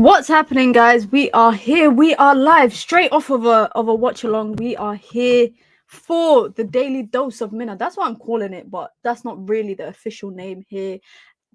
What's happening, guys? We are here. We are live, straight off of a watch along. We are here for the daily dose of Mina. That's what I'm calling it, but that's not really the official name here.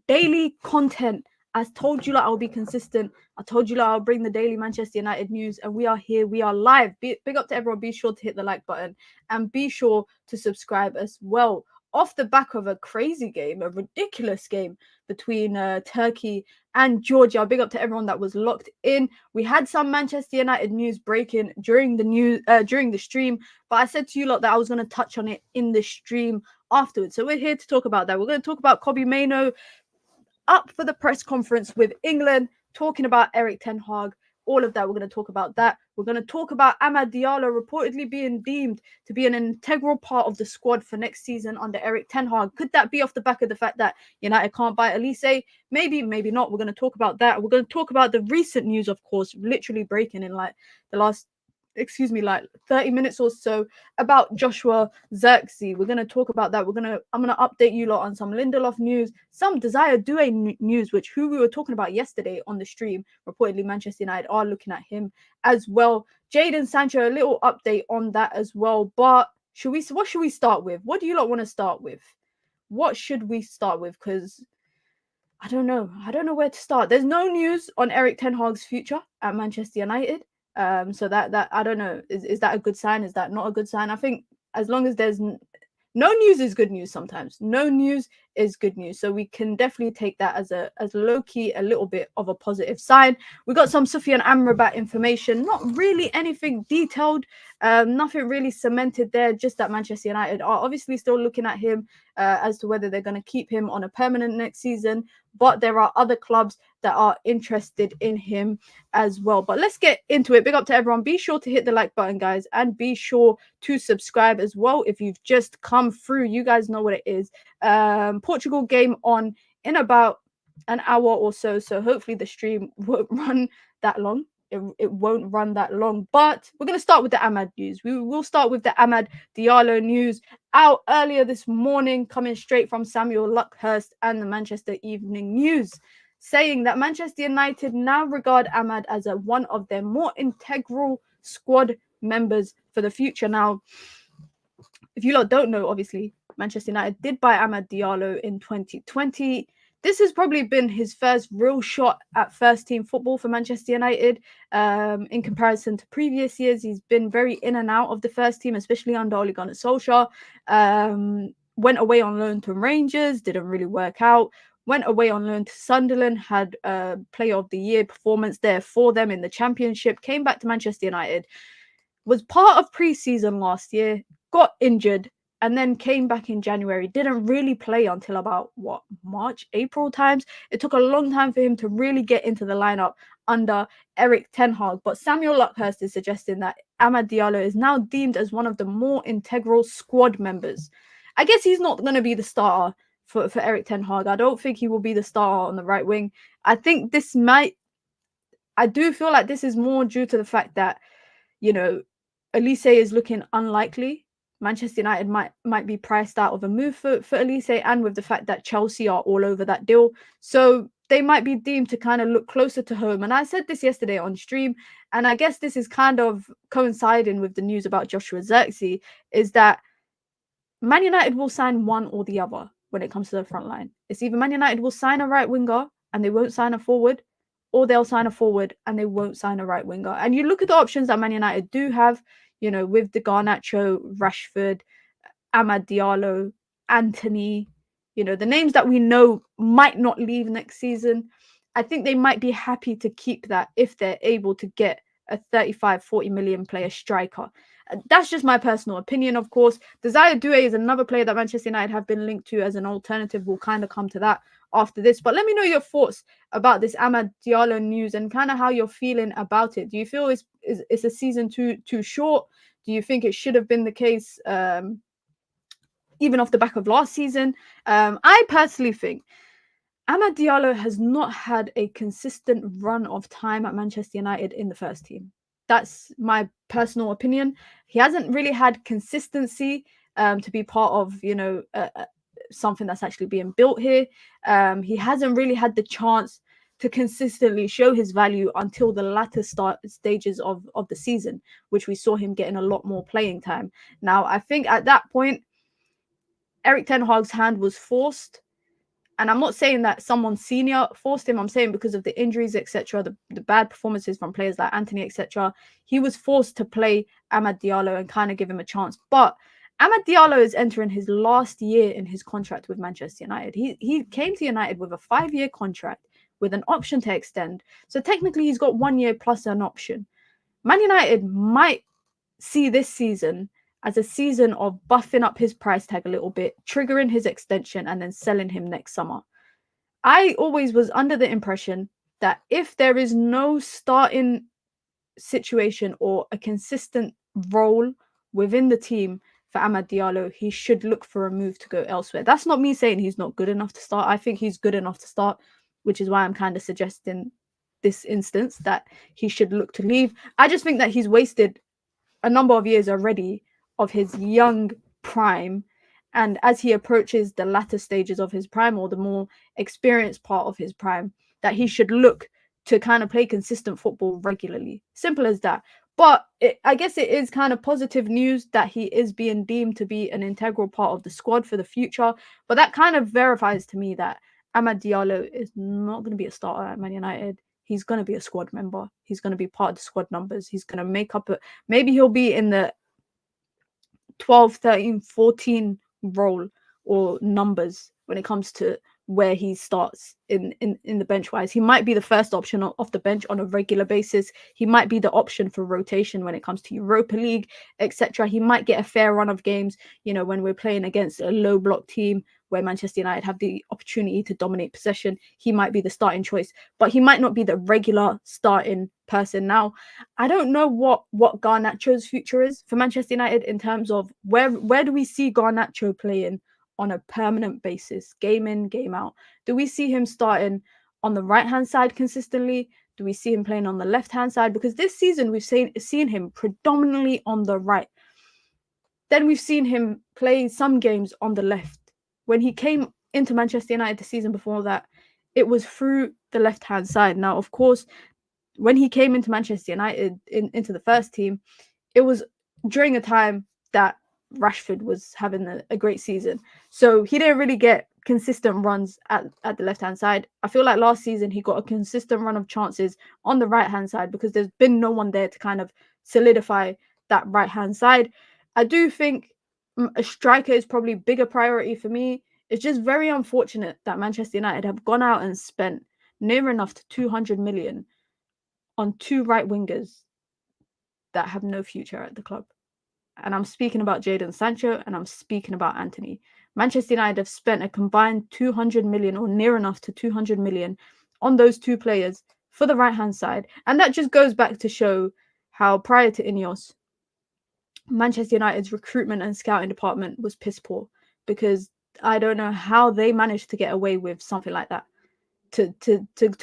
Daily content. I told you that I'll be consistent. I told you that I'll bring the daily Manchester United news, and we are here. We are live. Big up to everyone. Be sure to hit the like button and be sure to subscribe as well. Off the back of a crazy game, a ridiculous game between Turkey and Georgia. Big up to everyone that was locked in. We had some Manchester United news breaking during the stream, but I said to you lot that I was going to touch on it in the stream afterwards. So we're here to talk about that. We're going to talk about Kobbie Mainoo up for the press conference with England, talking about Erik Ten Hag, all of that. We're going to talk about that. We're going to talk about Amad Diallo reportedly being deemed to be an integral part of the squad for next season under Erik Ten Hag. Could that be off the back of the fact that United can't buy Elise? Maybe, maybe not. We're going to talk about that. We're going to talk about the recent news, of course, literally breaking in like the last 30 minutes or so about Joshua Zirkzee. We're going to talk about that. I'm going to update you lot on some Lindelof news, some Desire Doué news, who we were talking about yesterday on the stream. Reportedly, Manchester United are looking at him as well. Jadon Sancho, a little update on that as well. But what should we start with? What do you lot want to start with? What should we start with? Because I don't know where to start. There's no news on Erik Ten Hag's future at Manchester United. So that I don't know. Is that a good sign? Is that not a good sign? I think as long as there's no news is good news sometimes. No news is good news. So we can definitely take that as low key, a little bit of a positive sign. We got some Sofyan Amrabat information, not really anything detailed, nothing really cemented there, just that Manchester United are obviously still looking at him as to whether they're going to keep him on a permanent next season. But there are other clubs that are interested in him as well. But let's get into it. Big up to everyone. Be sure to hit the like button, guys, and be sure to subscribe as well if you've just come through. You guys know what it is. Portugal game on in about an hour or so. So hopefully the stream won't run that long. It won't run that long. But we're going to start with the Amad news. We will start with the Amad Diallo news out earlier this morning, coming straight from Samuel Luckhurst and the Manchester Evening News, saying that Manchester United now regard Amad as one of their more integral squad members for the future. Now, if you lot don't know, obviously, Manchester United did buy Amad Diallo in 2020. This has probably been his first real shot at first-team football for Manchester United. In comparison to previous years, he's been very in and out of the first team, especially under Ole Gunnar Solskjaer. Went away on loan to Rangers, didn't really work out. Went away on loan to Sunderland, had a Player of the Year performance there for them in the Championship. Came back to Manchester United, was part of pre-season last year, got injured, and then came back in January. Didn't really play until about, March, April times. It took a long time for him to really get into the lineup under Erik Ten Hag. But Samuel Luckhurst is suggesting that Amad Diallo is now deemed as one of the more integral squad members. I guess he's not going to be the starter for Erik Ten Hag. I don't think he will be the starter on the right wing. I think I do feel like this is more due to the fact that, Elise is looking unlikely. Manchester United might be priced out of a move for Elise, and with the fact that Chelsea are all over that deal. So they might be deemed to kind of look closer to home. And I said this yesterday on stream, and I guess this is kind of coinciding with the news about Joshua Zirkzee, is that Man United will sign one or the other when it comes to the front line. It's either Man United will sign a right winger and they won't sign a forward, or they'll sign a forward and they won't sign a right winger. And you look at the options that Man United do have, with the Garnacho, Rashford, Amad Diallo, Anthony, the names that we know might not leave next season. I think they might be happy to keep that if they're able to get a 35-40 million player striker. That's just my personal opinion, of course. Desire Doué is another player that Manchester United have been linked to as an alternative. We'll kind of come to that after this. But let me know your thoughts about this Amad Diallo news and kind of how you're feeling about it. Do you feel it's a season too short? Do you think it should have been the case even off the back of last season? I personally think Amad Diallo has not had a consistent run of time at Manchester United in the first team. That's my personal opinion. He hasn't really had consistency to be part of, something that's actually being built here. He hasn't really had the chance to consistently show his value until the latter stages of the season, which we saw him getting a lot more playing time. Now, I think at that point, Erik ten Hag's hand was forced. And I'm not saying that someone senior forced him. I'm saying because of the injuries, etc., the bad performances from players like Antony, etc., he was forced to play Amad Diallo and kind of give him a chance. But Amad Diallo is entering his last year in his contract with Manchester United. He came to United with a 5-year contract with an option to extend. So technically, he's got 1 year plus an option. Man United might see this season as a season of buffing up his price tag a little bit, triggering his extension, and then selling him next summer. I always was under the impression that if there is no starting situation or a consistent role within the team for Amad Diallo, he should look for a move to go elsewhere. That's not me saying he's not good enough to start. I think he's good enough to start, which is why I'm kind of suggesting this instance that he should look to leave. I just think that he's wasted a number of years already of his young prime, and as he approaches the latter stages of his prime, or the more experienced part of his prime, that he should look to kind of play consistent football regularly. Simple as that. But I guess it is kind of positive news that he is being deemed to be an integral part of the squad for the future. But that kind of verifies to me that Amad Diallo is not going to be a starter at Man United. He's going to be a squad member. He's going to be part of the squad numbers. He's going to make up maybe he'll be in the 12, 13, 14 role or numbers when it comes to where he starts in the bench wise. He might be the first option off the bench on a regular basis. He might be the option for rotation when it comes to Europa League, etc. He might get a fair run of games, when we're playing against a low block team where Manchester United have the opportunity to dominate possession. He might be the starting choice, but he might not be the regular starting person. Now, I don't know what Garnacho's future is for Manchester United in terms of where do we see Garnacho playing on a permanent basis, game in, game out? Do we see him starting on the right-hand side consistently? Do we see him playing on the left-hand side? Because this season we've seen him predominantly on the right. Then we've seen him play some games on the left. When he came into Manchester United the season before that, it was through the left-hand side. Now, of course, when he came into Manchester United, into the first team, it was during a time that Rashford was having a great season. So he didn't really get consistent runs at the left-hand side. I feel like last season he got a consistent run of chances on the right-hand side because there's been no one there to kind of solidify that right-hand side. I do think a striker is probably a bigger priority for me. It's just very unfortunate that Manchester United have gone out and spent near enough to 200 million on 2 right wingers that have no future at the club. And I'm speaking about Jadon Sancho and I'm speaking about Antony. Manchester United have spent a combined 200 million or near enough to 200 million on those 2 players for the right-hand side. And that just goes back to show how prior to Ineos, Manchester United's recruitment and scouting department was piss poor, because I don't know how they managed to get away with something like that. To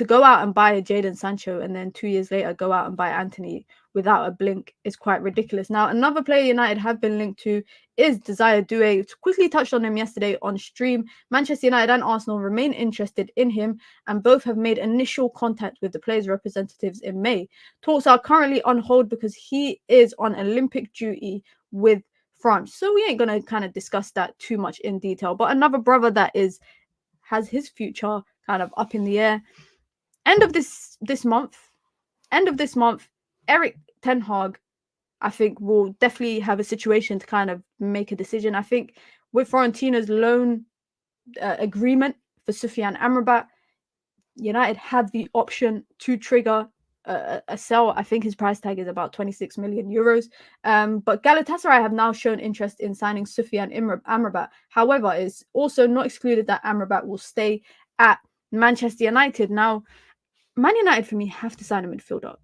go out and buy a Jadon Sancho and then 2 years later go out and buy Antony without a blink is quite ridiculous. Now, another player United have been linked to is Desire Doué. Quickly touched on him yesterday on stream. Manchester United and Arsenal remain interested in him, and both have made initial contact with the players' representatives in May. Talks are currently on hold because he is on Olympic duty with France. So we ain't going to kind of discuss that too much in detail. But another brother that has his future kind of up in the air. End of this month, Erik ten Hag, I think, will definitely have a situation to kind of make a decision. I think with Fiorentina's loan agreement for Sofyan Amrabat, United have the option to trigger a sell. I think his price tag is about 26 million euros. But Galatasaray have now shown interest in signing Sofyan Amrabat. However, it's also not excluded that Amrabat will stay at Manchester United. Now, Man United for me have to sign a midfielder.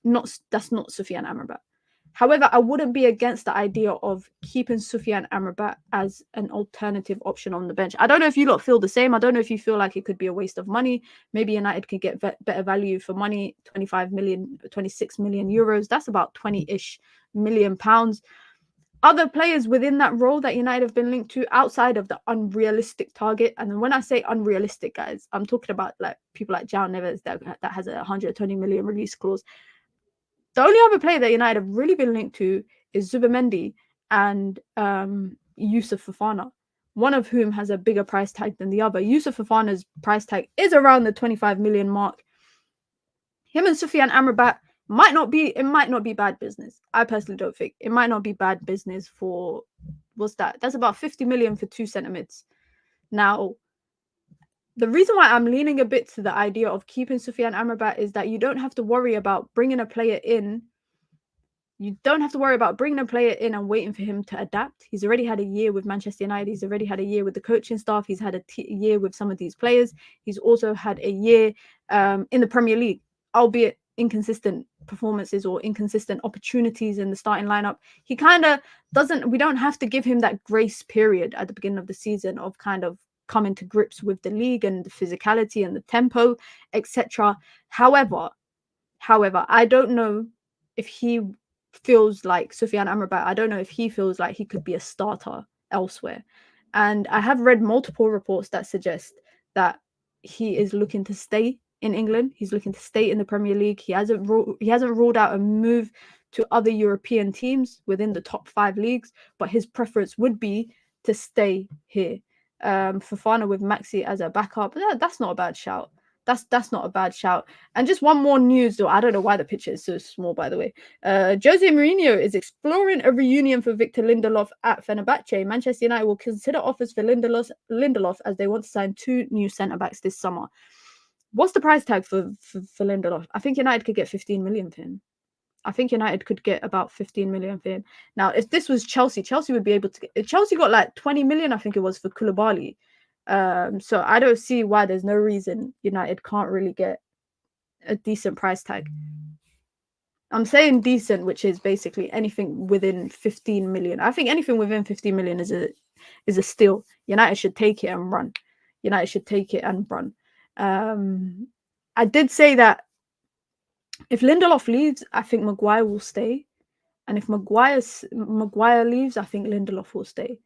That's not Sofyan Amrabat. However, I wouldn't be against the idea of keeping Sofyan Amrabat as an alternative option on the bench. I don't know if you lot feel the same. I don't know if you feel like it could be a waste of money. Maybe United could get better value for money, 26 million euros. That's about 20-ish million pounds. other players within that role that United have been linked to outside of the unrealistic target. And then when I say unrealistic, guys, I'm talking about like people like João Neves that has a 120 million release clause. The only other player that United have really been linked to is Zubimendi and Yusuf Fofana, one of whom has a bigger price tag than the other. Yusuf Fofana's price tag is around the 25 million mark. Him and Sofyan Amrabat might not be bad business. I personally don't think it might not be bad business for what's that? That's about 50 million for 2 centre mids. Now, the reason why I'm leaning a bit to the idea of keeping Sofyan Amrabat is that you don't have to worry about bringing a player in. You don't have to worry about bringing a player in and waiting for him to adapt. He's already had a year with Manchester United. He's already had a year with the coaching staff. He's had a year with some of these players. He's also had a year in the Premier League, albeit inconsistent performances or inconsistent opportunities in the starting lineup. He kind of doesn't, we don't have to give him that grace period at the beginning of the season of kind of coming to grips with the league and the physicality and the tempo, etc. However, I don't know if he feels like Sofyan Amrabat, I don't know if he feels like he could be a starter elsewhere. And I have read multiple reports that suggest that he is looking to stay in England. He's looking to stay in the Premier League. He hasn't ruled out a move to other European teams within the top 5 leagues, but his preference would be to stay here. Fofana with Maxi as a backup, that's not a bad shout. That's not a bad shout. And just one more news, though. I don't know why the picture is so small, by the way. Jose Mourinho is exploring a reunion for Victor Lindelof at Fenerbahce. Manchester United will consider offers for Lindelof as they want to sign 2 new centre-backs this summer. What's the price tag for Lindelof? I think United could get 15 million for him. I think United could get about 15 million for him. Now, if this was Chelsea would be able to get... Chelsea got like 20 million, I think it was, for Koulibaly. So I don't see why there's no reason United can't really get a decent price tag. I'm saying decent, which is basically anything within 15 million. I think anything within 15 million is a steal. United should take it and run. I did say that if Lindelof leaves, I think Maguire will stay. And if Maguire leaves, I think Lindelof will stay.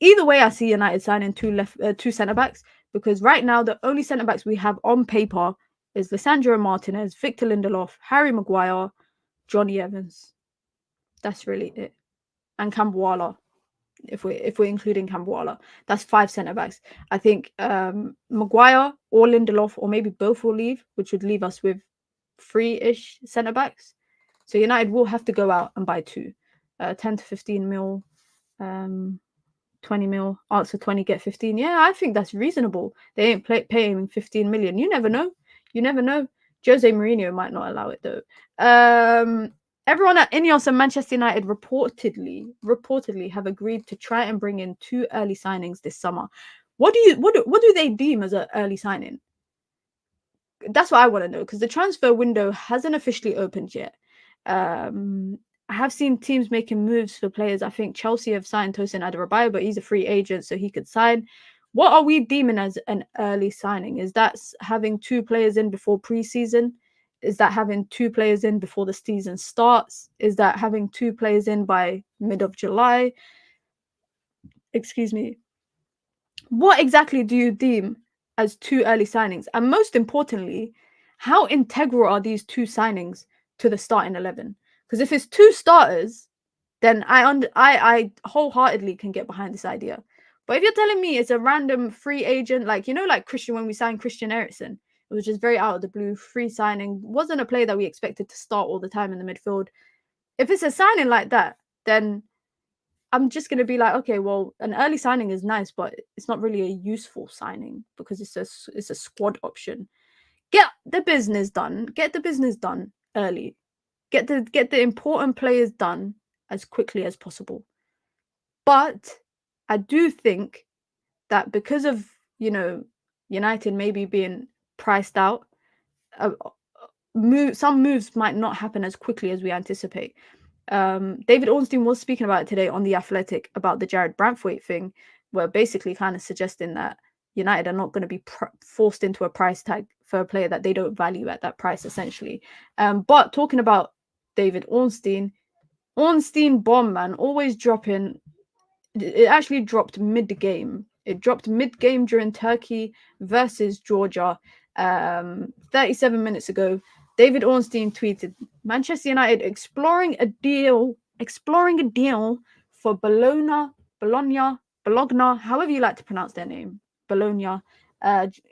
Either way, I see United signing 2 centre-backs, because right now the only centre-backs we have on paper is Lisandro Martinez, Victor Lindelof, Harry Maguire, Johnny Evans. That's really it. And Cambuala, if we're including Cambuala. That's 5 centre-backs. I think Maguire or Lindelof, or maybe both, will leave, which would leave us with 3-ish centre-backs. So United will have to go out and buy 2. 10 to 15 mil. 20 mil, answer 20, get 15. Yeah, I think that's reasonable. They ain't paying 15 million. You never know. Jose Mourinho might not allow it, though. Everyone at Ineos and Manchester United reportedly have agreed to try and bring in 2 early signings this summer. What do they deem as an early signing? That's what I want to know, because the transfer window hasn't officially opened yet. I have seen teams making moves for players. I think Chelsea have signed Tosin Adarabioyo, but he's a free agent, so he could sign. What are we deeming as an early signing? Is that having 2 players in before pre-season? Is that having 2 players in before the season starts? Is that having 2 players in by mid of July? Excuse me. What exactly do you deem as 2 early signings? And most importantly, how integral are these 2 signings to the starting 11? Because if it's 2 starters, then I wholeheartedly can get behind this idea. But if you're telling me it's a random free agent, like Christian, when we signed Christian Eriksen, it was just very out of the blue, free signing, wasn't a player that we expected to start all the time in the midfield. If it's a signing like that, then I'm just going to be like, okay, well, an early signing is nice, but it's not really a useful signing because it's a squad option. Get the business done early. Get the important players done as quickly as possible. But I do think that because of, United maybe being priced out, some moves might not happen as quickly as we anticipate. David Ornstein was speaking about it today on The Athletic about the Jared Branthwaite thing, where basically kind of suggesting that United are not going to be forced into a price tag for a player that they don't value at that price, essentially. But talking about David Ornstein Ornstein bomb, man, always dropping. It actually dropped mid-game. It dropped mid-game during Turkey versus Georgia. 37 minutes ago, David Ornstein tweeted, Manchester United exploring a deal for Bologna, however you like to pronounce their name, Bologna,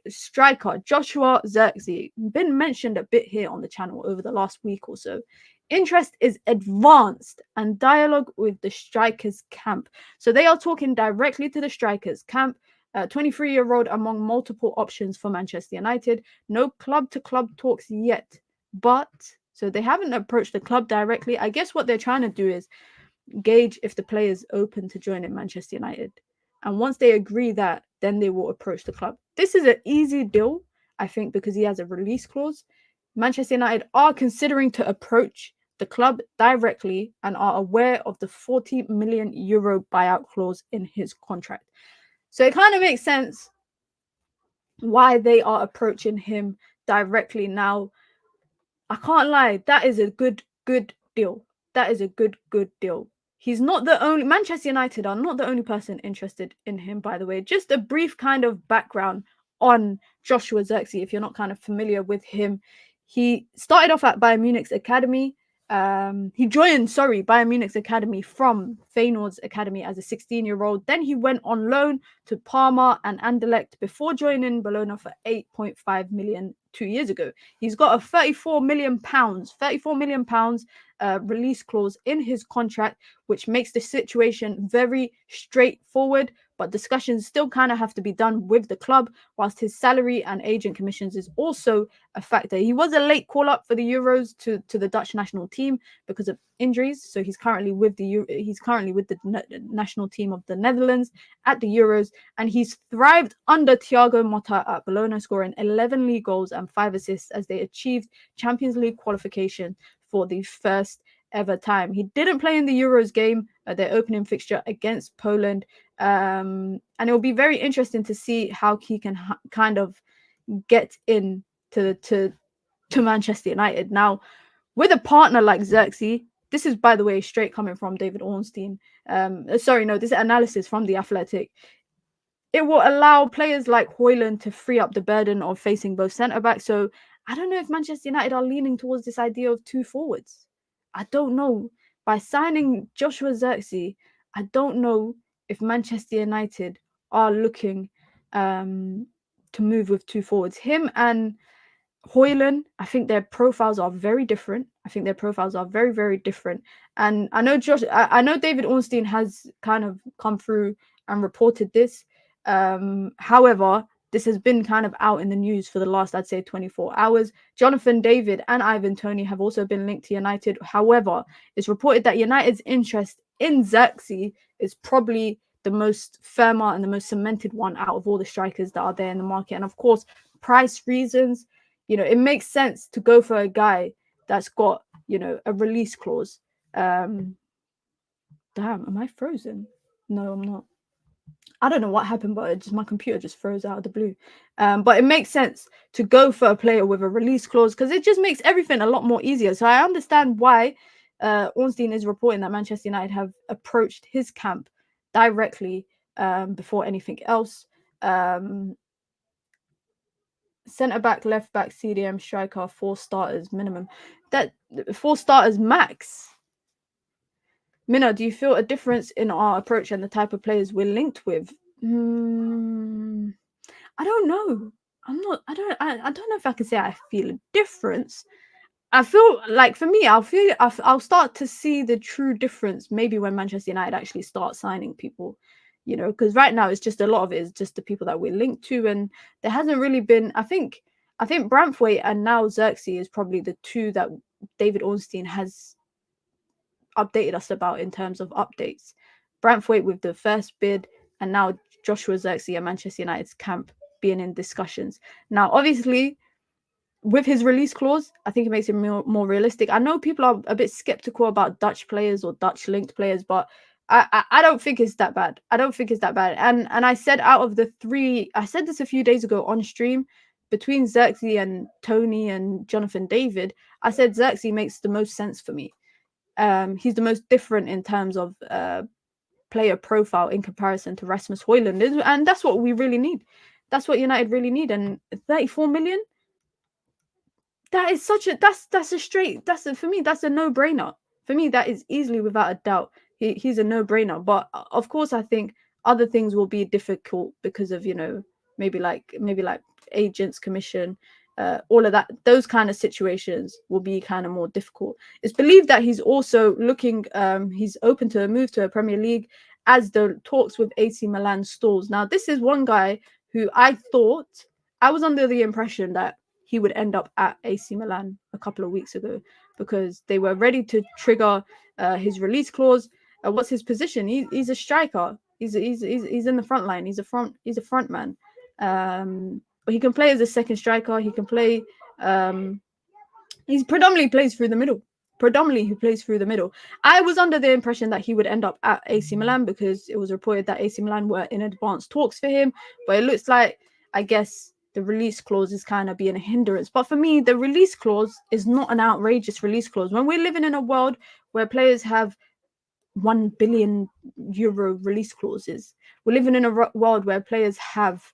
striker Joshua Zirkzee. Been mentioned a bit here on the channel over the last week or so. Interest is advanced and dialogue with the strikers camp. So they are talking directly to the strikers camp. 23-year-old among multiple options for Manchester United. No club-to-club talks yet, but so they haven't approached the club directly. I guess what they're trying to do is gauge if the player is open to joining Manchester United. And once they agree that, then they will approach the club. This is an easy deal, I think, because he has a release clause. Manchester United are considering to approach the club directly and are aware of the 40 million euro buyout clause in his contract. So it kind of makes sense why they are approaching him directly. Now, I can't lie, that is a good deal. That is a good deal. He's not the only, Manchester United are not the only person interested in him, by the way. Just a brief kind of background on Joshua Zirkzee, if you're not kind of familiar with him. He started off at Bayern Munich's academy. He joined, Bayern Munich's academy from Feyenoord's academy as a 16-year-old. Then he went on loan to Parma and Anderlecht before joining Bologna for 8.5 million 2 years ago. He's got a 34 million pounds release clause in his contract, which makes the situation very straightforward. But discussions still kind of have to be done with the club, whilst his salary and agent commissions is also a factor. He was a late call-up for the Euros to the Dutch national team because of injuries. So he's currently with the national team of the Netherlands at the Euros, and he's thrived under Thiago Motta at Bologna, scoring 11 league goals and 5 assists as they achieved Champions League qualification for the first ever time. He didn't play in the Euros game, their opening fixture against Poland. And it will be very interesting to see how he can kind of get in to Manchester United. Now, with a partner like Zirkzee, this is, by the way, straight coming from David Ornstein. This is analysis from The Athletic. It will allow players like Højlund to free up the burden of facing both centre-backs. So I don't know if Manchester United are leaning towards this idea of 2 forwards. I don't know. By signing Joshua Zirkzee, I don't know if Manchester United are looking to move with 2 forwards. Him and Højlund, I think their profiles are very different. Very, very different. And I know David Ornstein has kind of come through and reported this. However, this has been kind of out in the news for the last, I'd say, 24 hours. Jonathan David and Ivan Toney have also been linked to United. However, it's reported that United's interest in Zirkzee is probably the most firmer and the most cemented one out of all the strikers that are there in the market. And of course, price reasons, it makes sense to go for a guy that's got, a release clause. Damn, am I frozen? No, I'm not. I don't know what happened, but my computer just froze out of the blue. But it makes sense to go for a player with a release clause because it just makes everything a lot more easier. So I understand why Ornstein is reporting that Manchester United have approached his camp directly before anything else. Centre-back, left-back, CDM, striker, 4 starters minimum. That 4 starters max. Mina, do you feel a difference in our approach and the type of players we're linked with? I don't know. I don't know if I can say I feel a difference. I feel like for me, I'll start to see the true difference maybe when Manchester United actually start signing people, because right now it's just a lot of it is just the people that we're linked to, and there hasn't really been. I think Branthwaite and now Zirkzee is probably the 2 that David Ornstein has updated us about in terms of updates. Branthwaite with the first bid, and now Joshua Zirkzee at Manchester United's camp being in discussions. Now, obviously, with his release clause, I think it makes it more realistic. I know people are a bit skeptical about Dutch players or Dutch linked players, but I don't think it's that bad. And I said out of the 3, I said this a few days ago on stream, between Zirkzee and Toney and Jonathan David, I said Zirkzee makes the most sense for me. He's the most different in terms of player profile in comparison to Rasmus Højlund, and that's what we really need. That's what United really need. And 34 million, that is such a for me, that's a no-brainer. For me, that is easily, without a doubt, he's a no-brainer. But of course, I think other things will be difficult because of, maybe like agents, commission, all of that. Those kind of situations will be kind of more difficult. It's believed that he's also looking, he's open to a move to a Premier League as the talks with AC Milan stalls. Now, this is one guy who I was under the impression that he would end up at AC Milan a couple of weeks ago because they were ready to trigger his release clause. What's his position? He's a striker. He's in the front line. He's a front man. But he can play as a second striker. He can play. He predominantly plays through the middle. He plays through the middle. I was under the impression that he would end up at AC Milan because it was reported that AC Milan were in advanced talks for him. But it looks like, I guess, the release clause is kind of being a hindrance. But for me, the release clause is not an outrageous release clause. When we're living in a world where players have 1 billion euro release clauses, we're living in a world where players have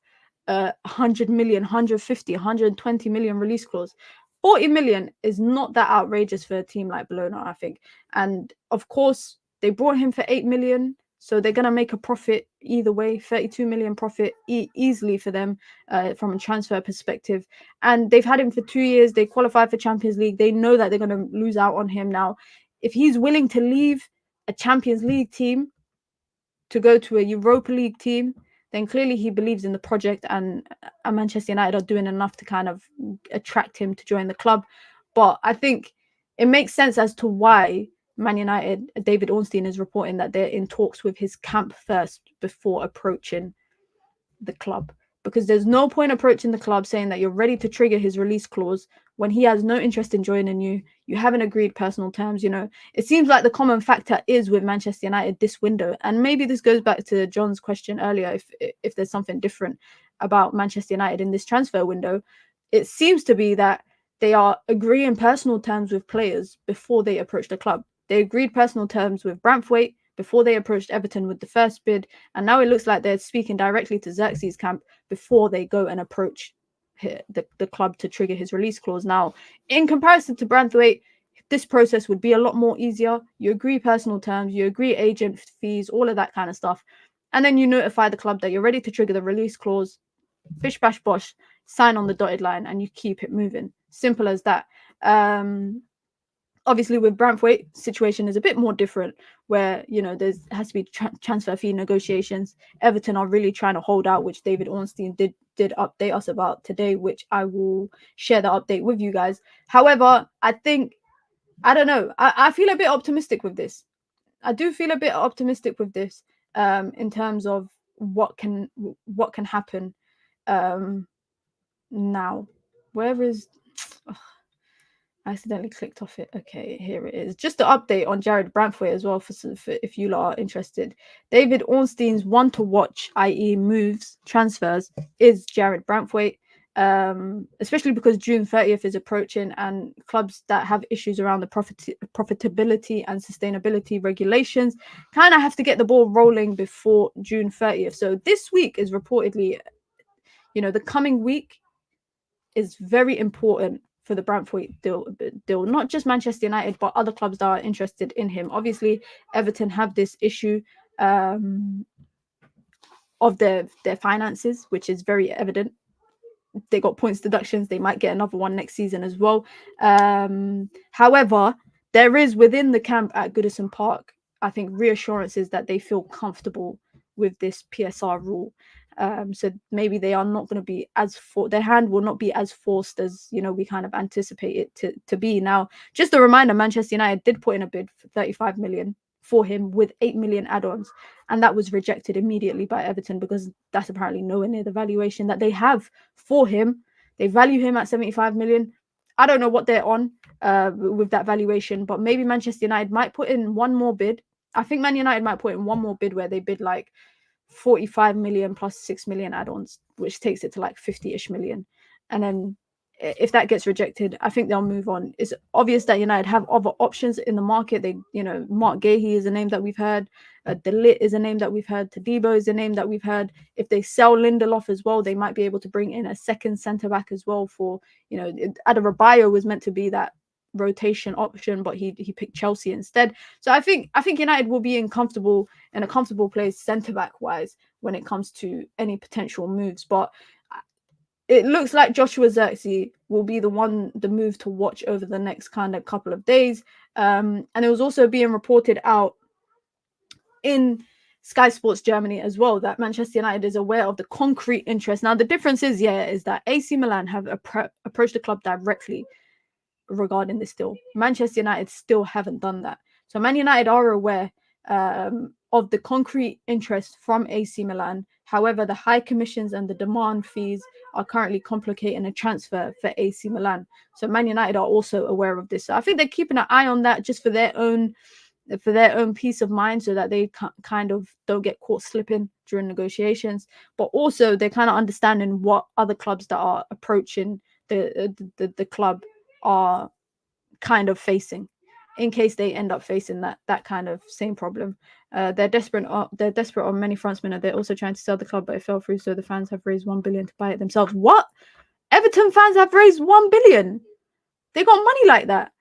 100 million, 150, 120 million release clause. 40 million is not that outrageous for a team like Bologna, I think. And of course, they brought him for 8 million. So they're going to make a profit either way, 32 million profit easily for them from a transfer perspective. And they've had him for 2 years. They qualified for Champions League. They know that they're going to lose out on him now. If he's willing to leave a Champions League team to go to a Europa League team, then clearly he believes in the project, and Manchester United are doing enough to kind of attract him to join the club. But I think it makes sense as to why Man United, David Ornstein is reporting that they're in talks with his camp first before approaching the club. Because there's no point approaching the club saying that you're ready to trigger his release clause when he has no interest in joining you. You haven't agreed personal terms. It seems like the common factor is with Manchester United this window. And maybe this goes back to John's question earlier, if there's something different about Manchester United in this transfer window. It seems to be that they are agreeing personal terms with players before they approach the club. They agreed personal terms with Braithwaite before they approached Everton with the first bid. And now it looks like they're speaking directly to Zirkzee's camp before they go and approach the club to trigger his release clause. Now, in comparison to Braithwaite, this process would be a lot more easier. You agree personal terms, you agree agent fees, all of that kind of stuff. And then you notify the club that you're ready to trigger the release clause. Bish, bash, bosh, sign on the dotted line, and you keep it moving. Simple as that. Obviously, with Braithwaite, situation is a bit more different, where there has to be transfer fee negotiations. Everton are really trying to hold out, which David Ornstein did update us about today, which I will share the update with you guys. However, I don't know. I feel a bit optimistic with this. I do feel a bit optimistic with this in terms of what can happen now. Where is? I accidentally clicked off it. Okay, here it is. Just the update on Jared Braithwaite as well, for if you lot are interested. David Ornstein's one to watch, i.e. moves, transfers, is Jared Braithwaite. Especially because June 30th is approaching, and clubs that have issues around the profitability and sustainability regulations kind of have to get the ball rolling before June 30th. So this week is reportedly, the coming week is very important for the Braithwaite deal, not just Manchester United, but other clubs that are interested in him. Obviously, Everton have this issue of their finances, which is very evident. They got points deductions. They might get another one next season as well. However, there is within the camp at Goodison Park, I think, reassurances that they feel comfortable with this PSR rule. So maybe they are not going to be their hand will not be as forced as we kind of anticipate it to be. Now, just a reminder, Manchester United did put in a bid for 35 million for him with 8 million add-ons, and that was rejected immediately by Everton because that's apparently nowhere near the valuation that they have for him. They value him at 75 million. I don't know what they're on with that valuation, but maybe Manchester United might put in one more bid. I think Man United might put in one more bid where they bid like 45 million plus 6 million add-ons, which takes it to like 50-ish million. And then if that gets rejected, I think they'll move on. It's obvious that United have other options in the market. They, Mark Gahey is a name that we've heard. De Ligt is a name that we've heard. Todibo is a name that we've heard. If they sell Lindelof as well, they might be able to bring in a second centre back as well. For Adebayo was meant to be that rotation option, but he picked Chelsea instead. So I think United will be in a comfortable place centre back wise when it comes to any potential moves. But it looks like Joshua Zirkzee will be the move to watch over the next kind of couple of days. And it was also being reported out in Sky Sports Germany as well that Manchester United is aware of the concrete interest. Now, the difference is that AC Milan have approached the club directly regarding this deal. Manchester United still haven't done that. So Man United are aware of the concrete interest from AC Milan. However, the high commissions and the demand fees are currently complicating a transfer for AC Milan. So Man United are also aware of this. So I think they're keeping an eye on that just for their own peace of mind, so that they kind of don't get caught slipping during negotiations. But also they're kind of understanding what other clubs that are approaching the club are kind of facing, in case they end up facing that kind of same problem. They're desperate on many fronts, Mina. They're also trying to sell the club, but it fell through, so the fans have raised 1 billion to buy it themselves. What? Everton fans have raised 1 billion? They got money like that?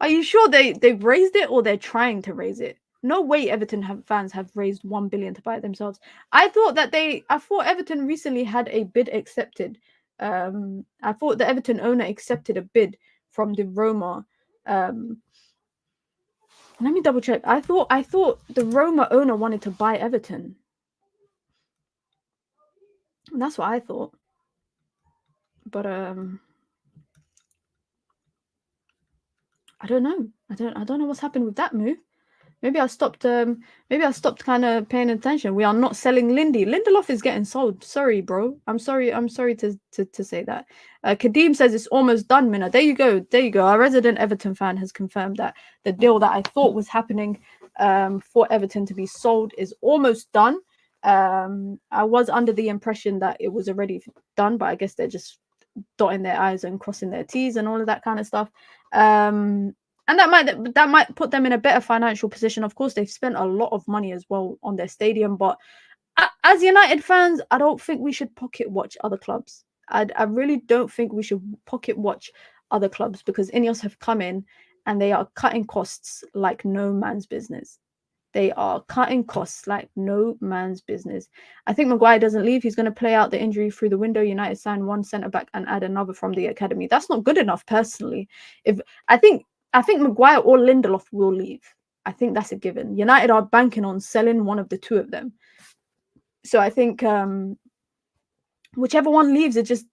Are you sure they've raised it, or they're trying to raise it? No way Everton fans have raised 1 billion to buy it themselves. I thought Everton recently had a bid accepted. I thought the Everton owner accepted a bid from the Roma. Let me double check. I thought the Roma owner wanted to buy Everton. That's what I thought. But I don't know. I don't know what's happened with that move. Maybe I stopped kind of paying attention. We are not selling Lindy. Lindelof is getting sold. Sorry, bro. I'm sorry to say that. Kadeem says it's almost done, Mina. There you go. Our resident Everton fan has confirmed that the deal that I thought was happening for Everton to be sold is almost done. I was under the impression that it was already done, but I guess they're just dotting their I's and crossing their T's and all of that kind of stuff. And that might put them in a better financial position. Of course, they've spent a lot of money as well on their stadium, but as United fans, I don't think we should pocket watch other clubs. I really don't think we should pocket watch other clubs, because Ineos have come in and they are cutting costs like no man's business. They are cutting costs like no man's business. I think Maguire doesn't leave. He's going to play out the injury through the window. United sign one centre-back and add another from the academy. That's not good enough, personally. I think Maguire or Lindelof will leave. I think that's a given. United are banking on selling one of the two of them. So I think whichever one leaves, it just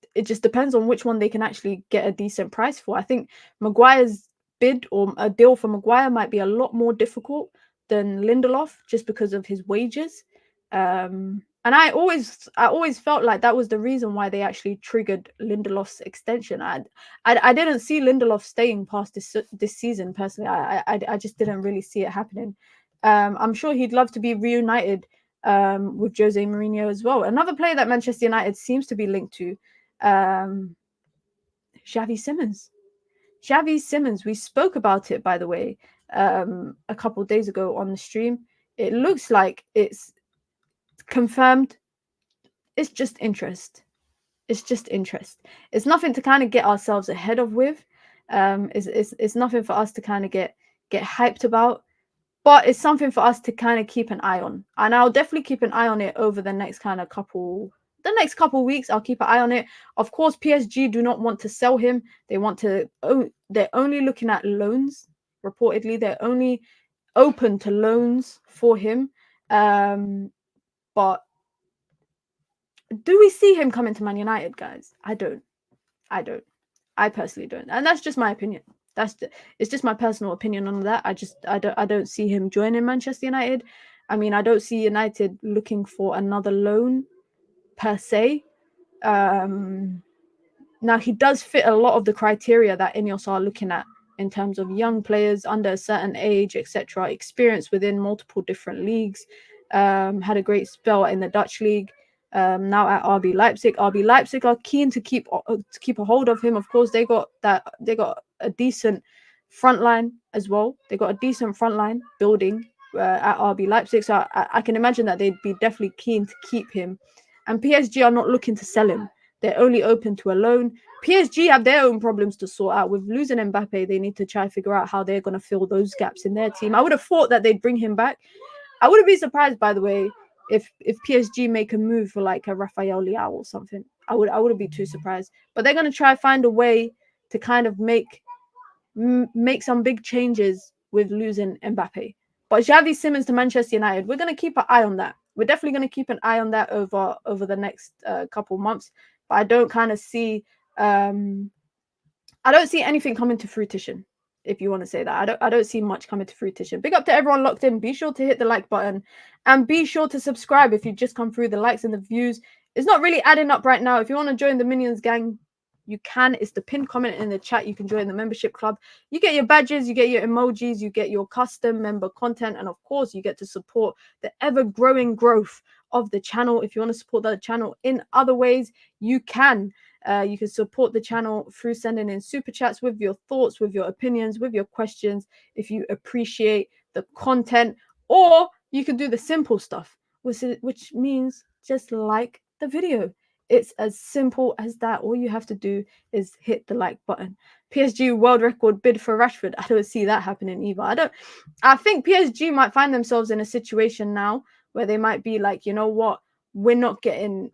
depends on which one they can actually get a decent price for. I think Maguire's bid, or a deal for Maguire, might be a lot more difficult than Lindelof, just because of his wages. And I always felt like that was the reason why they actually triggered Lindelof's extension. I didn't see Lindelof staying past this season, personally. I just didn't really see it happening. I'm sure he'd love to be reunited with Jose Mourinho as well. Another player that Manchester United seems to be linked to, Xavi Simons. Xavi Simons, we spoke about it, by the way, a couple of days ago on the stream. It looks like it's confirmed. It's just interest. It's nothing to kind of get ourselves ahead of with. It's nothing for us to kind of get hyped about, but it's something for us to kind of keep an eye on. And I'll definitely keep an eye on it over the next couple weeks. I'll keep an eye on it. Of course, PSG do not want to sell him. They're only looking at loans. Reportedly, they're only open to loans for him. But do we see him coming to Man United, guys? I don't. I personally don't. And that's just my opinion. It's just my personal opinion on that. I don't see him joining Manchester United. I mean, I don't see United looking for another loan per se. Now, he does fit a lot of the criteria that Ineos are looking at in terms of young players under a certain age, etc., experience within multiple different leagues, had a great spell in the Dutch league. now at RB Leipzig. RB Leipzig are keen to keep a hold of him. Of course, they got a decent front line as well. They got a decent front line building at RB Leipzig, so I can imagine that they'd be definitely keen to keep him. And PSG are not looking to sell him. They're only open to a loan. PSG have their own problems to sort out. With losing Mbappe, they need to try and figure out how they're going to fill those gaps in their team. I would have thought that they'd bring him back. I wouldn't be surprised, by the way, if PSG make a move for like a Rafael Leao or something. I wouldn't be too surprised. But they're going to try find a way to kind of make some big changes with losing Mbappe. But Xavi Simons to Manchester United, we're going to keep an eye on that. We're definitely going to keep an eye on that over the next couple months. But I don't kind of see I don't see anything coming to fruition, if you want to say that. I don't see much coming to fruition. Big up to everyone locked in. Be sure to hit the like button and be sure to subscribe if you just come through. The likes and the views, it's not really adding up right now. If you want to join the Minions gang, you can. It's the pinned comment in the chat. You can join the membership club. You get your badges, you get your emojis, you get your custom member content, and of course you get to support the ever-growing growth of the channel. If you want to support the channel in other ways, you can. You can support the channel through sending in super chats with your thoughts, with your opinions, with your questions, if you appreciate the content, or you can do the simple stuff, which means just like the video. It's as simple as that. All you have to do is hit the like button. PSG world record bid for Rashford. I don't see that happening either. I think PSG might find themselves in a situation now where they might be like, you know what, we're not getting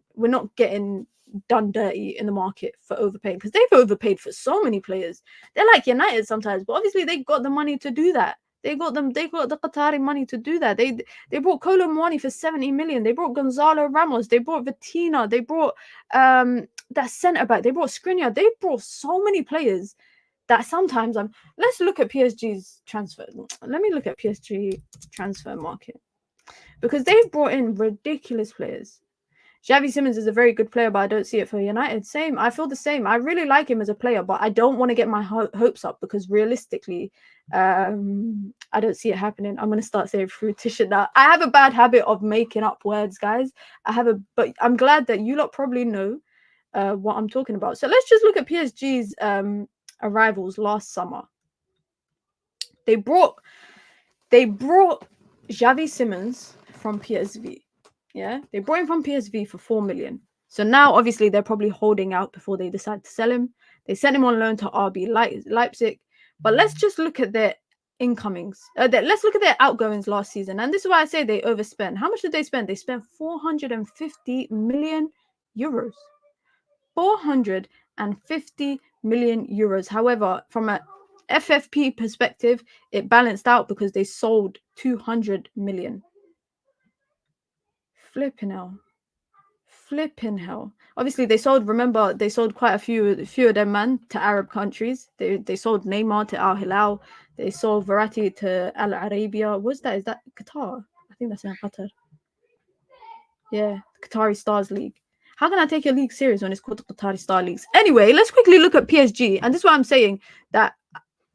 done dirty in the market for overpaying, because they've overpaid for so many players. They're like United sometimes, but obviously they got the money to do that. They got the Qatari money to do that. They brought Kolo Muani for 70 million. They brought Gonzalo Ramos. They brought Vitina. They brought that centre back. They brought Skriniar. They brought so many players that sometimes let's look at PSG's transfer. Let me look at PSG transfer market, because they've brought in ridiculous players. Xavi Simons is a very good player, but I don't see it for United. Same. I feel the same. I really like him as a player, but I don't want to get my hopes up, because realistically, I don't see it happening. I'm going to start saying fruition now. I have a bad habit of making up words, guys. But I'm glad that you lot probably know what I'm talking about. So let's just look at PSG's arrivals last summer. They brought Xavi Simons from PSV. Yeah, they brought him from PSV for 4 million. So now, obviously, they're probably holding out before they decide to sell him. They sent him on loan to RB Leipzig. But let's just look at their incomings. Let's look at their outgoings last season. And this is why I say they overspent. How much did they spend? They spent 450 million euros. 450 million euros. However, from a FFP perspective, it balanced out because they sold 200 million. Flipping hell. Obviously, they sold quite a few of them, man, to Arab countries. They sold Neymar to Al Hilal. They sold Verratti to Al Arabia. Is that Qatar? I think that's in Qatar. Yeah, Qatari Stars League. How can I take your league serious when it's called the Qatari Star Leagues? Anyway, let's quickly look at PSG. And this is what I'm saying, that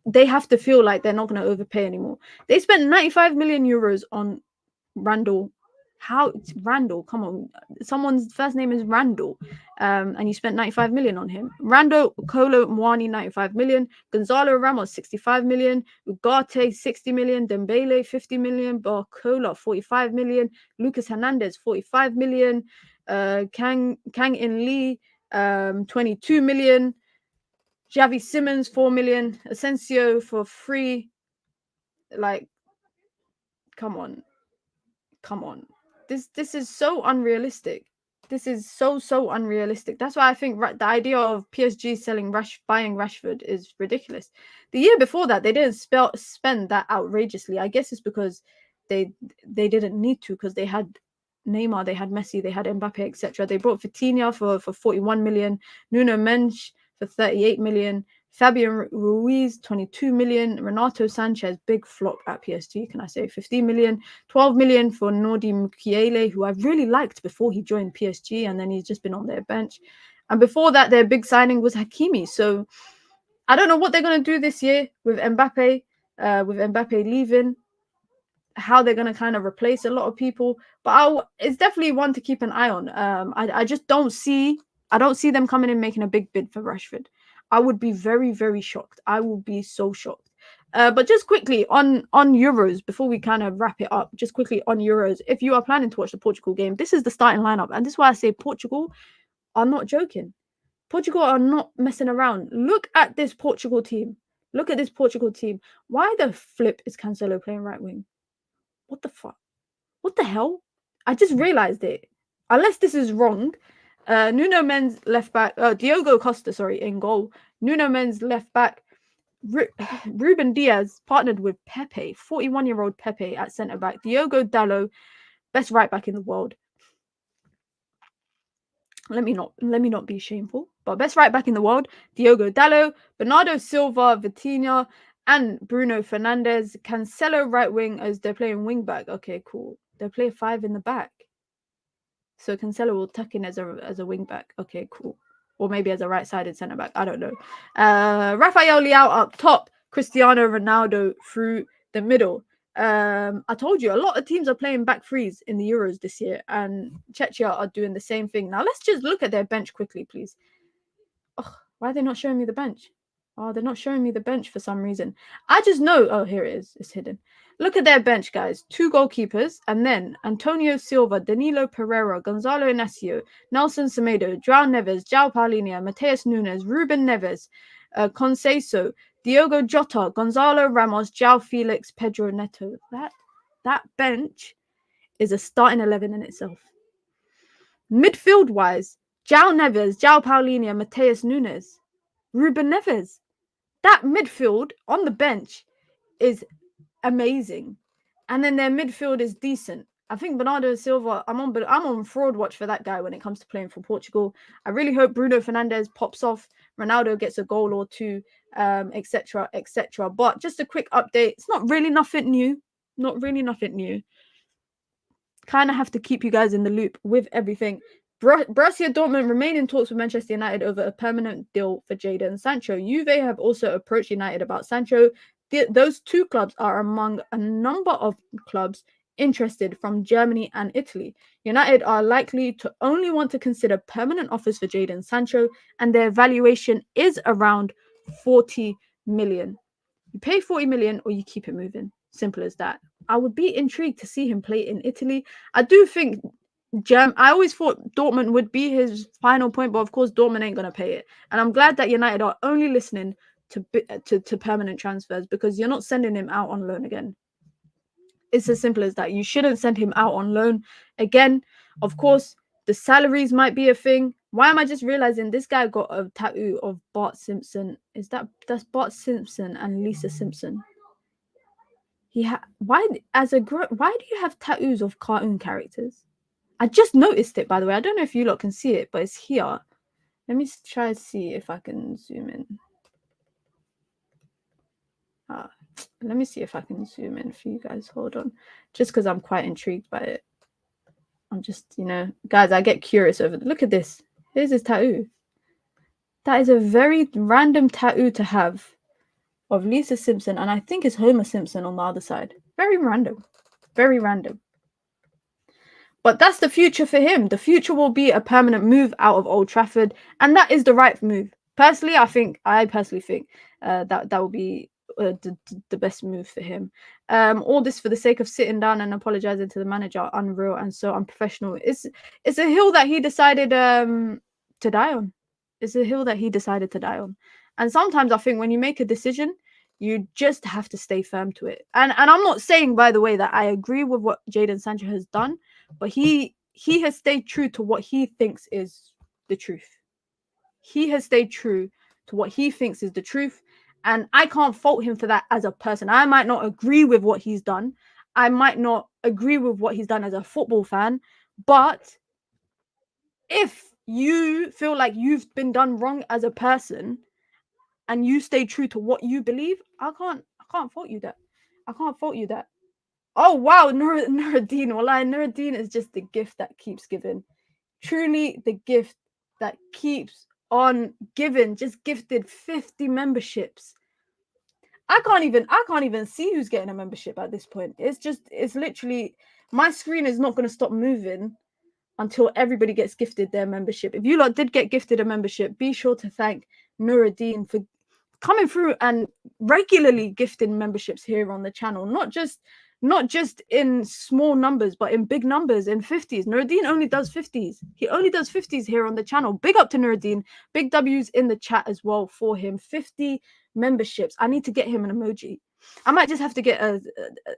they have to feel like they're not going to overpay anymore. They spent 95 million euros on Randall. It's Randall? Come on. Someone's first name is Randall. And you spent 95 million on him. Randall, Kolo Muani, 95 million. Gonzalo Ramos, 65 million. Ugarte, 60 million. Dembele, 50 million. Barcola, 45 million. Lucas Hernandez, 45 million. Kang In Lee, 22 million. Xavi Simons, 4 million. Asensio for free. Like, come on. This is so unrealistic. This is so unrealistic. That's why I think the idea of PSG buying Rashford is ridiculous. The year before that, they didn't spend that outrageously. I guess it's because they didn't need to, because they had Neymar, they had Messi, they had Mbappe, etc. They brought Vitinha for 41 million, Nuno Mendes for 38 million, Fabian Ruiz, 22 million. Renato Sanchez, big flop at PSG, can I say, 15 million. 12 million for Nordi Mukiele, who I really liked before he joined PSG, and then he's just been on their bench. And before that, their big signing was Hakimi. So I don't know what they're going to do this year with Mbappe leaving. how they're going to kind of replace a lot of people. But it's definitely one to keep an eye on. I just don't see them coming in making a big bid for Rashford. I would be very, very shocked. I will be so shocked. But just quickly on Euros, before we kind of wrap it up, just quickly on Euros, if you are planning to watch the Portugal game, this is the starting lineup. And this is why I say Portugal are not joking. Portugal are not messing around. Look at this Portugal team. Look at this Portugal team. Why the flip is Cancelo playing right wing? What the fuck? What the hell? I just realized it. Unless this is wrong. Nuno Mendes left back. Diogo Costa, sorry, in goal. Nuno Mendes left back. Ruben Diaz partnered with Pepe, 41-year-old Pepe at centre back. Diogo Dallo, best right back in the world. Let me not be shameful, but best right back in the world, Diogo Dallo, Bernardo Silva, Vitinha, and Bruno Fernandes. Cancelo right wing as they're playing wing back. Okay, cool. They play 5 in the back, so Cancelo will tuck in as a wing back. Okay, cool. Or maybe as a right-sided centre back. I don't know. Rafael Leao up top, Cristiano Ronaldo through the middle. I told you a lot of teams are playing back threes in the Euros this year, and Czechia are doing the same thing. Now let's just look at their bench quickly, please. Oh, why are they not showing me the bench? Oh, they're not showing me the bench for some reason. I just know. Oh, here it is. It's hidden. Look at their bench, guys. 2 goalkeepers, and then Antonio Silva, Danilo Pereira, Gonzalo Inacio, Nelson Semedo, João Neves, João Paulinho, Mateus Nunes, Ruben Neves, Conceição, Diogo Jota, Gonzalo Ramos, João Felix, Pedro Neto. That bench is a starting 11 in itself. Midfield-wise, João Neves, João Paulinho, Mateus Nunes, Ruben Neves. That midfield on the bench is amazing. And then their midfield is decent. I think Bernardo Silva, I'm on fraud watch for that guy when it comes to playing for Portugal. I really hope Bruno Fernandes pops off, Ronaldo gets a goal or two, etc., etc. But just a quick update. It's not really nothing new. Not really nothing new. Kind of have to keep you guys in the loop with everything. Borussia Dortmund remain in talks with Manchester United over a permanent deal for Jadon Sancho. Juve have also approached United about Sancho. Those 2 clubs are among a number of clubs interested from Germany and Italy. United are likely to only want to consider permanent offers for Jadon Sancho, and their valuation is around 40 million. You pay 40 million or you keep it moving. Simple as that. I would be intrigued to see him play in Italy. I do think I always thought Dortmund would be his final point, but of course Dortmund ain't going to pay it. And I'm glad that United are only listening to permanent transfers, because you're not sending him out on loan again. It's as simple as that. You shouldn't send him out on loan again. Of course, the salaries might be a thing. Why am I just realizing this guy got a tattoo of Bart Simpson? That's Bart Simpson and Lisa Simpson? Why do you have tattoos of cartoon characters? I just noticed it, by the way. I don't know if you lot can see it, but it's here. Let me try to see if I can zoom in. Let me see if I can zoom in for you guys. Hold on. Just because I'm quite intrigued by it. I'm just, guys, I get curious over it. Look at this. Here's his tattoo. That is a very random tattoo to have of Lisa Simpson, and I think it's Homer Simpson on the other side. Very random. Very random. But that's the future for him. The future will be a permanent move out of Old Trafford, and that is the right move. Personally, I personally think that will be the best move for him. All this for the sake of sitting down and apologizing to the manager, unreal and so unprofessional. It's a hill that he decided to die on. It's a hill that he decided to die on. And sometimes I think when you make a decision, you just have to stay firm to it. And I'm not saying, by the way, that I agree with what Jadon Sancho has done, but he has stayed true to what he thinks is the truth. He has stayed true to what he thinks is the truth. And I can't fault him for that as a person. I might not agree with what he's done. I might not agree with what he's done as a football fan. But if you feel like you've been done wrong as a person and you stay true to what you believe, I can't fault you that. I can't fault you that. Oh, wow, Nuruddin. Wallahi, Nuruddin is just the gift that keeps giving. Truly the gift that keeps on giving. Just gifted 50 memberships. I can't even see who's getting a membership at this point. It's literally, my screen is not going to stop moving until everybody gets gifted their membership. If you lot did get gifted a membership, be sure to thank Nuruddin for coming through and regularly gifting memberships here on the channel, not just in small numbers, but in big numbers, in 50s. Nuruddin only does 50s. He only does 50s here on the channel. Big up to Nuruddin. Big W's in the chat as well for him. 50 memberships. I need to get him an emoji. I might just have to get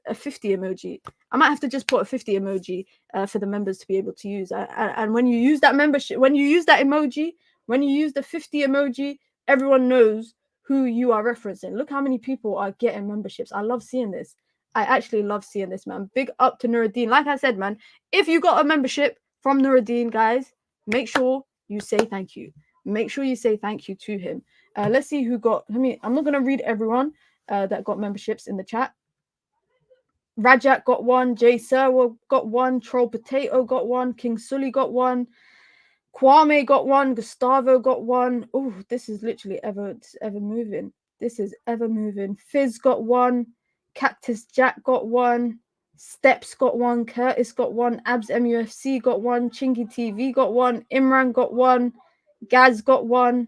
a 50 emoji. I might have to just put a 50 emoji for the members to be able to use. And when you use that membership, when you use that emoji, when you use the 50 emoji, everyone knows who you are referencing. Look how many people are getting memberships. I love seeing this. I actually love seeing this, man. Big up to Nuruddin. Like I said, man, if you got a membership from Nuruddin, guys, make sure you say thank you. Make sure you say thank you to him. Let's see who got. I'm not going to read everyone that got memberships in the chat. Rajat got one. Jay Serwa got one. Troll Potato got one. King Sully got one. Kwame got one. Gustavo got one. Oh, this is literally ever moving. This is ever moving. Fizz got one. Cactus Jack got one. Steps got one. Curtis got one. Abs MUFC got one. Chingy TV got one. Imran got one. Gaz got one.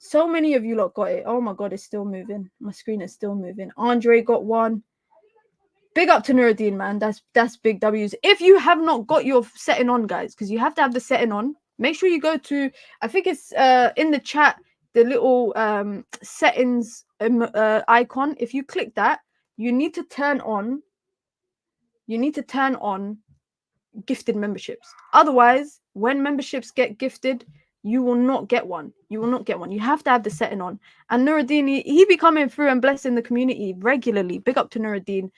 So many of you lot got it. Oh my god, it's still moving. My screen is still moving. Andre got one. Big up to Nuruddin, man. That's big W's. If you have not got your setting on, guys, because you have to have the setting on, make sure you go to, I think it's in the chat, the little settings icon. If you click that, you need to turn on gifted memberships. Otherwise, when memberships get gifted, you will not get one. You will not get one. You have to have the setting on. And Nuruddin, he be coming through and blessing the community regularly. Big up to Nuruddin.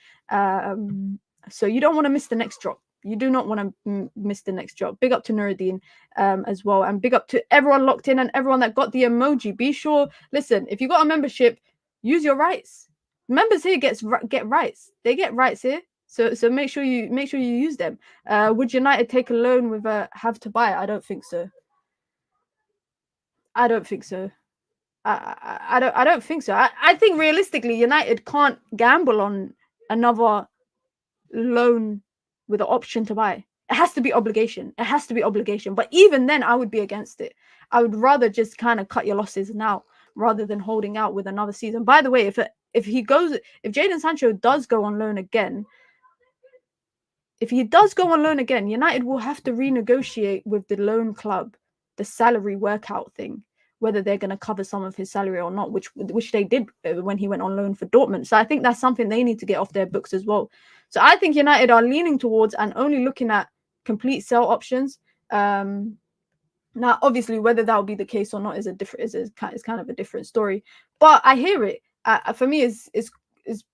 So you don't want to miss the next drop. You do not want to miss the next drop. Big up to Nuruddin as well. And big up to everyone locked in and everyone that got the emoji. Be sure, listen, if you got a membership, use your rights. Members here get rights. They get rights here. So make sure you use them. Would United take a loan with a have to buy? I don't think so. I don't think so. I don't think so. I think realistically, United can't gamble on another loan with an option to buy. It has to be obligation. It has to be obligation. But even then, I would be against it. I would rather just kind of cut your losses now rather than holding out with another season. By the way, if Jadon Sancho does go on loan again, United will have to renegotiate with the loan club the salary workout thing, whether they're going to cover some of his salary or not, which they did when he went on loan for Dortmund. So I think that's something they need to get off their books as well. So I think United are leaning towards and only looking at complete sell options. Now, obviously, whether that will be the case or not is kind of a different story. But I hear it. For me, is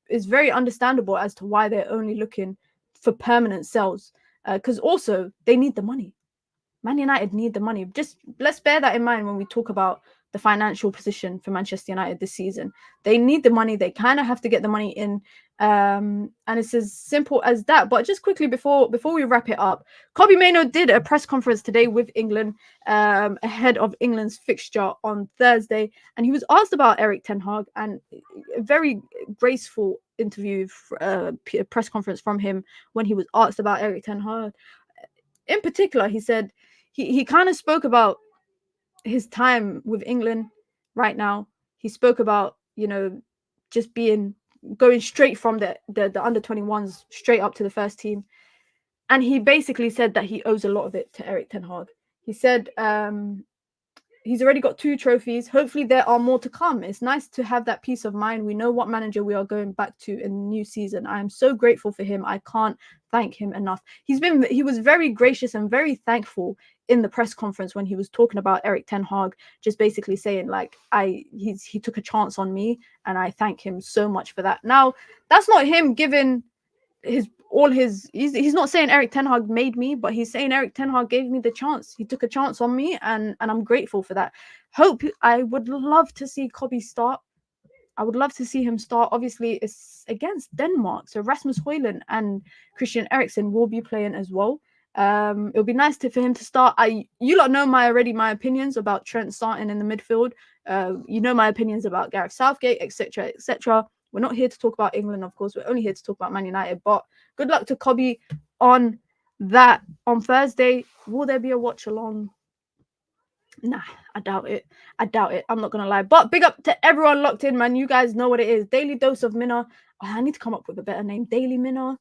very understandable as to why they're only looking for permanent sells, because also they need the money. Man United need the money. Just let's bear that in mind when we talk about the financial position for Manchester United this season. They need the money. They kind of have to get the money in, and it's as simple as that. But just quickly before we wrap it up, Kobbie Mainoo did a press conference today with England ahead of England's fixture on Thursday, and he was asked about Erik ten Hag, and a very graceful interview, press conference from him when he was asked about Erik ten Hag. In particular, he said he kind of spoke about his time with England right now. He spoke about, just going straight from the under 21s straight up to the first team. And he basically said that he owes a lot of it to Erik ten Hag. He said he's already got 2 trophies. Hopefully there are more to come. It's nice to have that peace of mind. We know what manager we are going back to in the new season. I am so grateful for him. I can't thank him enough. He was very gracious and very thankful in the press conference when he was talking about Erik ten Hag, just basically saying like, he took a chance on me and I thank him so much for that. Now, that's not him giving he's not saying Erik ten Hag made me, but he's saying Erik ten Hag gave me the chance. He took a chance on me, and I'm grateful for that. I would love to see Kobbie start. I would love to see him start. Obviously, it's against Denmark, so Rasmus Højlund and Christian Eriksen will be playing as well. It'll be nice for him to start. You lot know my opinions about Trent starting in the midfield. You know my opinions about Gareth Southgate, etc., etc. We're not here to talk about England, of course. We're only here to talk about Man United. But good luck to Kobbie on that. On Thursday, will there be a watch along? Nah, I doubt it. I'm not gonna lie. But big up to everyone locked in, man. You guys know what it is. Daily dose of Mina. Oh, I need to come up with a better name. Daily Mina.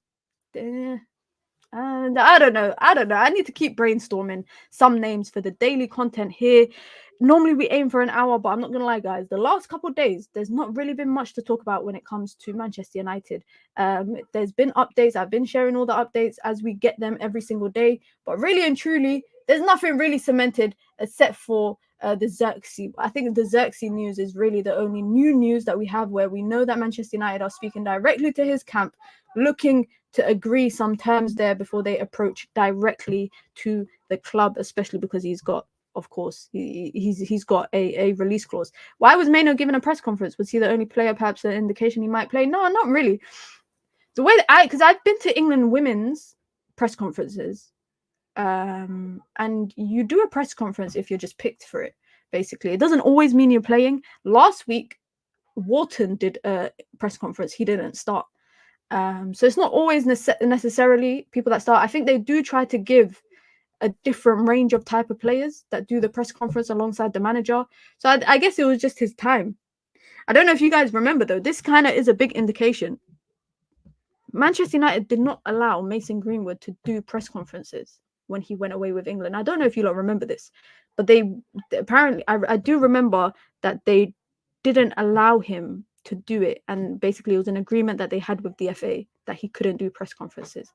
And I don't know. I need to keep brainstorming some names for the daily content here. Normally we aim for an hour, but I'm not gonna lie, guys. The last couple of days, there's not really been much to talk about when it comes to Manchester United. There's been updates. I've been sharing all the updates as we get them every single day. But really and truly, there's nothing really cemented except for the Zirkzee. I think the Zirkzee news is really the only new news that we have, where we know that Manchester United are speaking directly to his camp, looking to agree some terms there before they approach directly to the club, especially because he's got, of course, he's got a release clause. Why was Mainoo given a press conference? Was he the only player, perhaps an indication he might play? No, not really. The way that because I've been to England women's press conferences, and you do a press conference if you're just picked for it. Basically, it doesn't always mean you're playing. Last week, Wharton did a press conference. He didn't start. So it's not always necessarily people that start. I think they do try to give a different range of type of players that do the press conference alongside the manager. So I guess it was just his time. I don't know if you guys remember, though. This kind of is a big indication. Manchester United did not allow Mason Greenwood to do press conferences when he went away with England. I don't know if you lot remember this, but they apparently, I do remember that they didn't allow him to do it, and basically it was an agreement that they had with the FA that he couldn't do press conferences.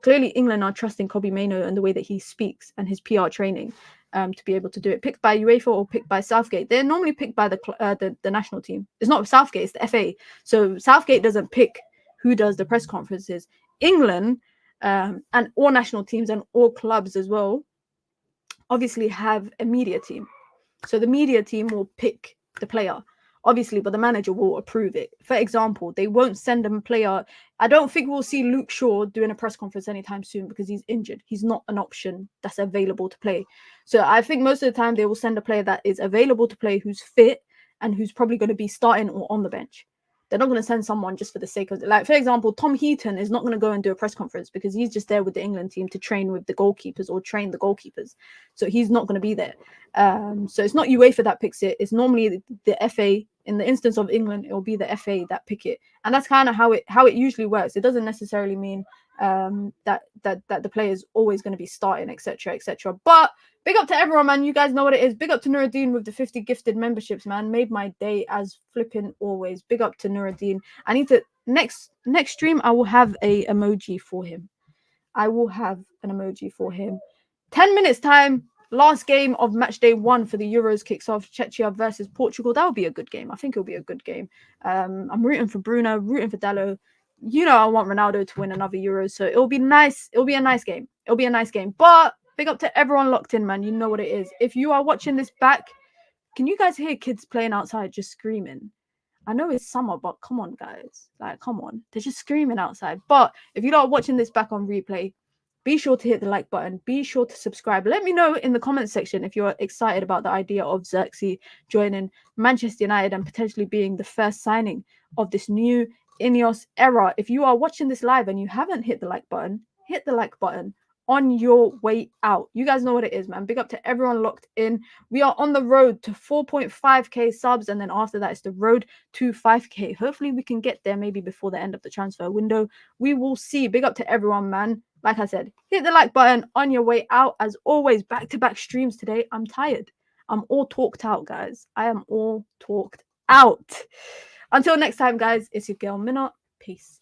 Clearly England are trusting Kobbie Mainoo and the way that he speaks and his PR training to be able to do it. Picked by UEFA or picked by Southgate. They're normally picked by the national team. It's not Southgate, it's the FA. So Southgate doesn't pick who does the press conferences. England and all national teams and all clubs as well obviously have a media team. So the media team will pick the player, obviously, but the manager will approve it. For example, they won't send a player. I don't think we'll see Luke Shaw doing a press conference anytime soon because he's injured. He's not an option that's available to play. So I think most of the time they will send a player that is available to play, who's fit and who's probably going to be starting or on the bench. They're not going to send someone just for the sake of it. Like, for example, Tom Heaton is not going to go and do a press conference because he's just there with the England team to train with the goalkeepers or train the goalkeepers. So he's not going to be there. So it's not UEFA that picks it. It's normally the FA. In the instance of England, it will be the FA that pick it. And that's kind of how it usually works. It doesn't necessarily mean that the player is always going to be starting, etc., etc. But big up to everyone, man. You guys know what it is. Big up to Nuruddin with the 50 gifted memberships, man. Made my day as flipping always. Big up to Nuruddin. I need to next stream. I will have a emoji for him. 10 minutes time. Last game of match day 1 for the Euros kicks off. Czechia versus Portugal. That will be a good game. I think it'll be a good game. I'm rooting for Bruno, rooting for Diallo. You know I want Ronaldo to win another Euros, so it'll be nice. It'll be a nice game. But big up to everyone locked in, man. You know what it is. If you are watching this back, can you guys hear kids playing outside just screaming? I know it's summer, but come on, guys. Like, come on. They're just screaming outside. But if you're not watching this back on replay, be sure to hit the like button. Be sure to subscribe. Let me know in the comment section if you're excited about the idea of Zirkzee joining Manchester United and potentially being the first signing of this new Ineos era. If you are watching this live and you haven't hit the like button, hit the like button on your way out. You guys know what it is, man. Big up to everyone locked in. We are on the road to 4.5k subs, and then after that, it's the road to 5k. Hopefully, we can get there maybe before the end of the transfer window. We will see. Big up to everyone, man. Like I said, hit the like button on your way out. As always, back-to-back streams today. I'm tired. I'm all talked out, guys. I am all talked out. Until next time, guys, it's your girl, Mina. Peace.